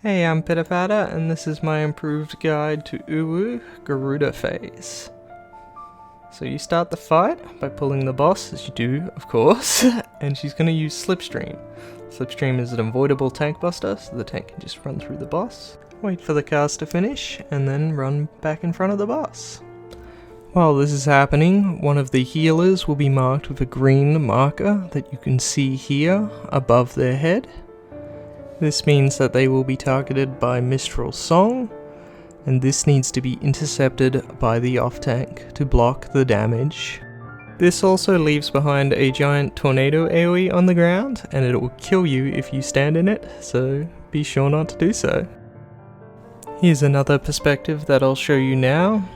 Hey, I'm Pitapata, and this is my improved guide to UWU Garuda Phase. So you start the fight by pulling the boss, as you do, of course, and she's going to use Slipstream. Slipstream is an avoidable tank buster, so the tank can just run through the boss, wait for the cast to finish, and then run back in front of the boss. While this is happening, one of the healers will be marked with a green marker that you can see here above their head. This means that they will be targeted by Mistral's Song, and this needs to be intercepted by the off-tank to block the damage. This also leaves behind a giant tornado AoE on the ground, and it will kill you if you stand in it, so be sure not to do so. Here's another perspective that I'll show you now.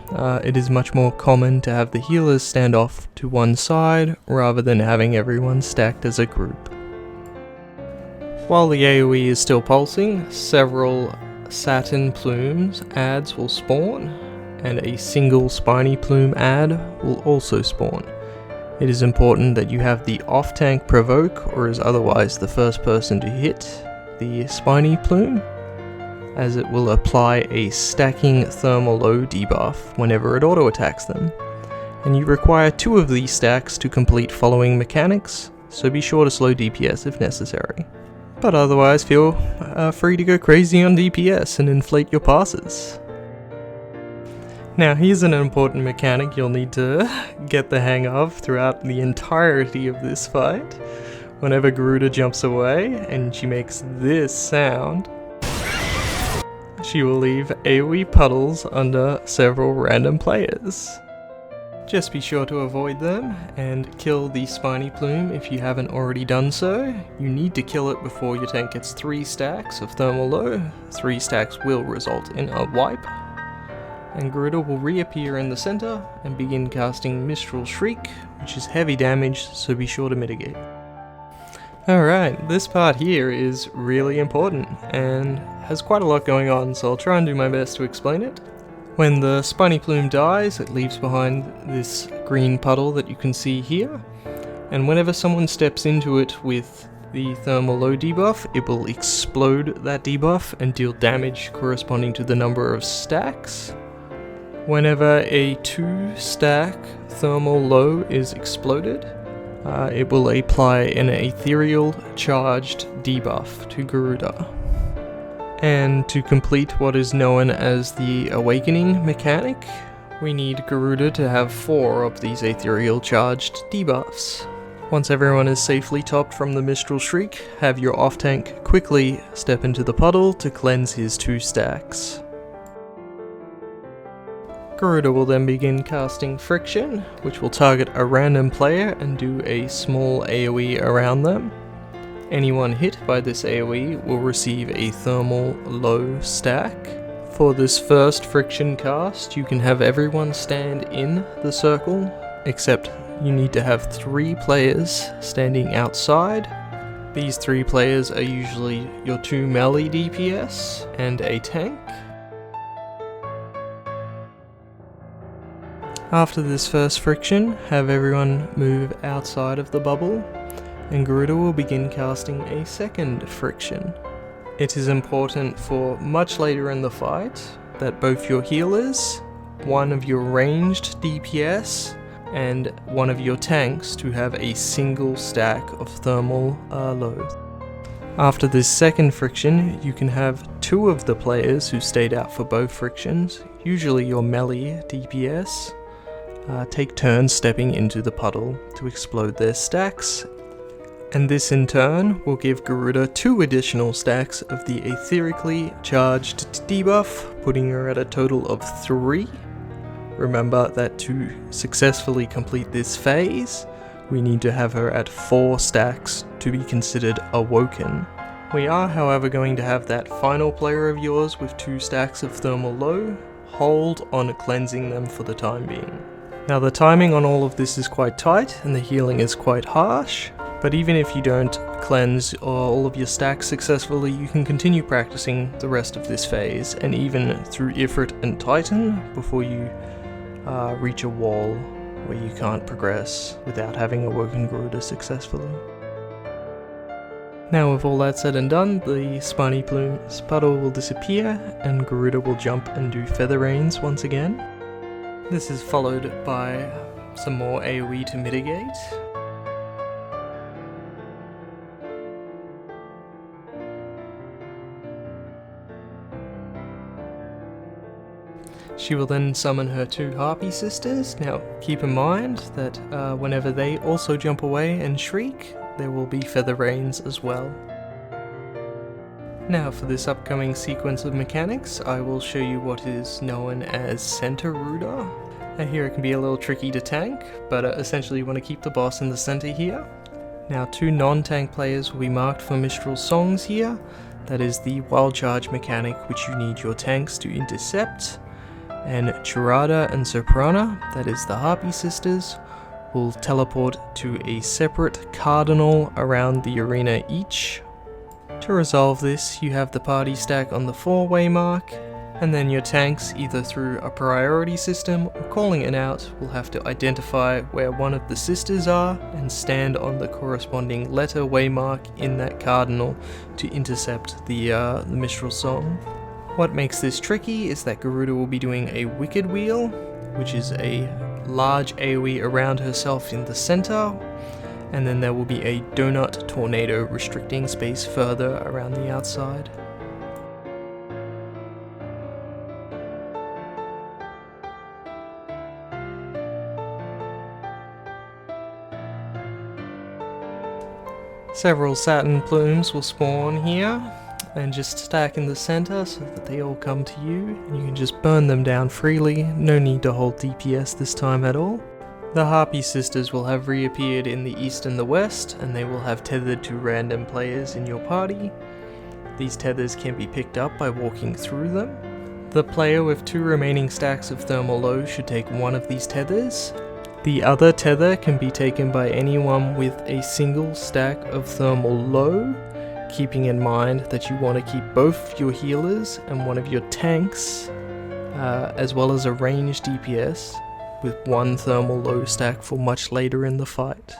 It is much more common to have the healers stand off to one side, rather than having everyone stacked as a group. While the AoE is still pulsing, several satin plumes adds will spawn, and a single spiny plume add will also spawn. It is important that you have the off-tank provoke, or is otherwise the first person to hit the spiny plume, as it will apply a stacking thermal low debuff whenever it auto-attacks them. And you require 2 of these stacks to complete following mechanics, so be sure to slow DPS if necessary. But otherwise feel free to go crazy on DPS and inflate your passes. Now here's an important mechanic you'll need to get the hang of throughout the entirety of this fight. Whenever Garuda jumps away and she makes this sound, she will leave AoE puddles under several random players. Just be sure to avoid them and kill the spiny plume if you haven't already done so. You need to kill it before your tank gets 3 stacks of thermal low. 3 stacks will result in a wipe. And Garuda will reappear in the center and begin casting Mistral Shriek, which is heavy damage, so be sure to mitigate. Alright, this part here is really important and has quite a lot going on, so I'll try and do my best to explain it. When the spiny plume dies, it leaves behind this green puddle that you can see here, and whenever someone steps into it with the thermal low debuff, it will explode that debuff and deal damage corresponding to the number of stacks. Whenever a 2-stack thermal low is exploded, it will apply an ethereal charged debuff to Garuda. And to complete what is known as the Awakening mechanic, we need Garuda to have 4 of these ethereal charged debuffs. Once everyone is safely topped from the Mistral Shriek, have your off-tank quickly step into the puddle to cleanse his 2 stacks. Garuda will then begin casting Friction, which will target a random player and do a small AoE around them. Anyone hit by this AoE will receive a thermal low stack. For this first friction cast, you can have everyone stand in the circle, except you need to have 3 players standing outside. These 3 players are usually your 2 melee DPS and a tank. After this first friction, have everyone move outside of the bubble, and Garuda will begin casting a second friction. It is important for much later in the fight that both your healers, one of your ranged DPS, and one of your tanks to have a single stack of thermal low. After this second friction, you can have 2 of the players who stayed out for both frictions, usually your melee DPS, take turns stepping into the puddle to explode their stacks. And this in turn will give Garuda 2 additional stacks of the etherically charged debuff, putting her at a total of 3. Remember that to successfully complete this phase, we need to have her at 4 stacks to be considered awoken. We are, however, going to have that final player of yours with 2 stacks of thermal low hold on cleansing them for the time being. Now the timing on all of this is quite tight and the healing is quite harsh. But even if you don't cleanse all of your stacks successfully, you can continue practicing the rest of this phase, and even through Ifrit and Titan, before you reach a wall where you can't progress without having awoken Garuda successfully. Now with all that said and done, the spiny plume spuddle will disappear and Garuda will jump and do feather rains once again. This is followed by some more AoE to mitigate. She will then summon her two Harpy Sisters. Now keep in mind that whenever they also jump away and shriek, there will be feather rains as well. Now for this upcoming sequence of mechanics, I will show you what is known as Center Ruda. Now here it can be a little tricky to tank, but essentially you want to keep the boss in the center here. Now two non-tank players will be marked for Mistral Songs here. That is the Wild Charge mechanic which you need your tanks to intercept. And Chirada and Soprana, that is the Harpy Sisters, will teleport to a separate cardinal around the arena each. To resolve this, you have the party stack on the 4-way mark, and then your tanks, either through a priority system or calling it out, will have to identify where one of the sisters are and stand on the corresponding letter waymark in that cardinal to intercept the Mistral Song. What makes this tricky is that Garuda will be doing a Wicked Wheel, which is a large AoE around herself in the center, and then there will be a Donut Tornado restricting space further around the outside. Several satin plumes will spawn here and just stack in the center so that they all come to you, and you can just burn them down freely, no need to hold DPS this time at all. The Harpy Sisters will have reappeared in the east and the west, and they will have tethered to random players in your party. These tethers can be picked up by walking through them. The player with 2 remaining stacks of Thermal Low should take one of these tethers. The other tether can be taken by anyone with a single stack of Thermal Low, keeping in mind that you want to keep both your healers and one of your tanks, as well as a ranged DPS, with 1 Thermal Low stack for much later in the fight.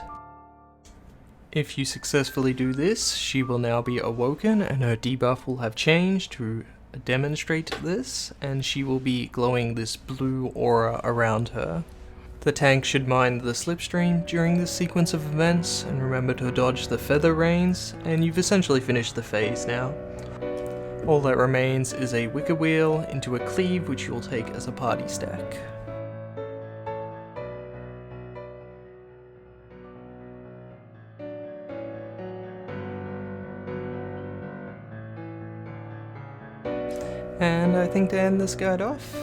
If you successfully do this, she will now be awoken and her debuff will have changed to demonstrate this, and she will be glowing this blue aura around her. The tank should mine the slipstream during this sequence of events, and remember to dodge the feather rains, and you've essentially finished the phase now. All that remains is a Wicked Wheel into a cleave, which you'll take as a party stack. And I think to end this guide off,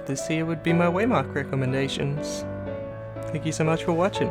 this here would be my waymark recommendations. Thank you so much for watching.